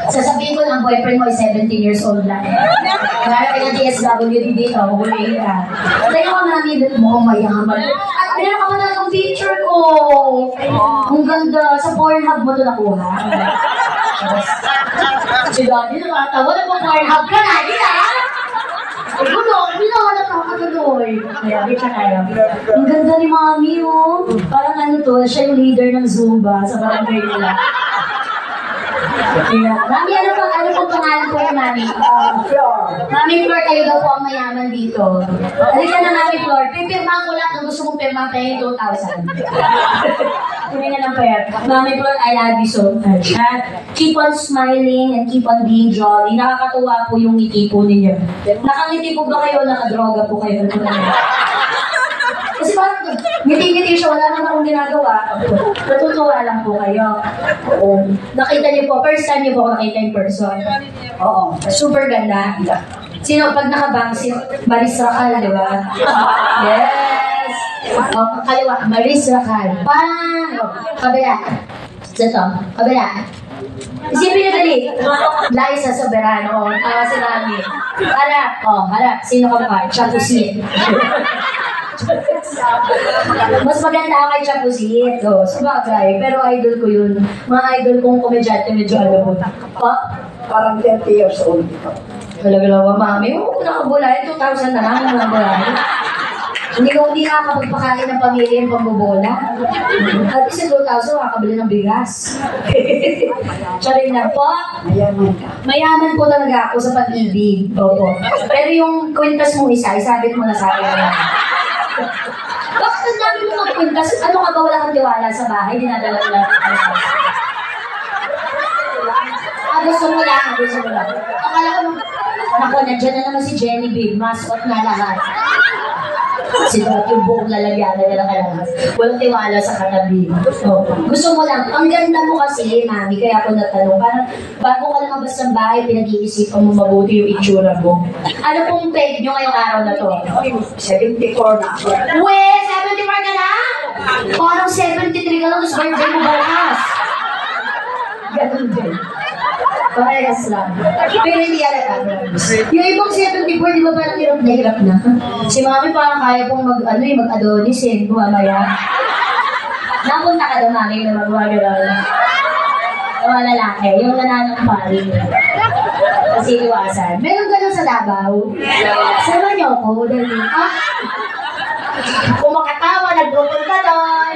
Sasabihin ko na ang boyfriend mo ay 17 years old lang. Kaya kaya DSWD dito, huli ka. Tayo ka namin dito mo, mayaman. At meron ka man talagang picture ko. Ang ganda. Sa Pornhub mo ito nakuha. Si Daddy nakatawa na pang Pornhub ka na, di na? Hindi na wala ka katuloy. Kaya, di ka kaya. Ang ganda ni Mami, oh. Parang ano to, siya yung leader ng Zumba sa barangay nila. Mami, ano pang pangalan po yung Mami? Flor. Mami Flor, kayo daw po ang mayaman dito. Halika na, Mami Flor. Pipirmahan ko lang kung gusto mong pirmahan tayo yung 2,000. Kunin na lang pa yan. Mami Flor, I love you so much. Keep on smiling and keep on being jolly. Nakakatuwa po yung ngiti po ninyo. Nakangiti po ba kayo? Nakadroga po kayo? Kasi parang ngiti-ngiti siya, wala naman akong ginagawa. Natutuwa lang po kayo. Oo. Nakita niyo po, first time niyo po ako nakita in person. Oo. Super ganda. Sino, pag nakabangsi, Maris Racal, di ba? Yes! O, kaliwa, Maris Racal. Kabila. Ito, kabila. Isipin niyo dali. Liza Soberano. Tawa si Mami. Harap. Harap. Sino ka ba? Chapusin. Mas maganda ako kay Chapusit. Sabagay. Pero idol ko yun. Mga idol kong komedyante medyo alam mo. Parang 30 years old ito. Galagalawa, Mami. Oo, nakabulahin. 2,000 na lang. Nakabulahin. Hindi nakakapagpakain ng pamilya yung pambobola. At isa 2,000, makakabili ng bigas. Charing na po. Mayaman ka. Mayaman po talaga ako sa pag-ibig. Oo. Pero yung kwintas mong isa, isabit mo na sa akin. Bakit ang dami mo magkwintas? Ano ka ba, wala kang tiwala sa bahay? Dinadala mo lang. Gusto mo lang. Akala ko, naku, nandiyan na naman si Jenny Babe. Mascot na lahat. Sinuot yung buong lalagyan na nila kailangan. Walang tiwala sa katabi. So, gusto mo lang. Ang ganda mo kasi, Mami, kaya ako natanong. Parang bago ka lumabas ng bahay, pinag-iisipan mo mabuti yung itsura mo. Ano pong peg nyo ngayong araw na to? 74 na ako. We, 74 ka na? Parang 73 ka lang, tapos birthday mo balas. Ganun din. Parehas lang. Pero hindi alata. Yung ibang 74, di ba parang hirap na hirap na? Si Mami parang kaya pong mag-adonis eh, bumamaya. Napunta ka doon, Mami, na mag-wagaraw. Mga lalaki, yung nananampari. Kasi iwasan. Meron ganun sa Davao. Sama niyo ako, dahil kung makatawa, nagpupunta doon.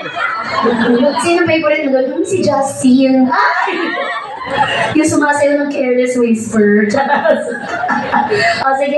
Sino favorite mo doon? Si Justin. Yung sumasayo ng Careless Whisper. O, sige.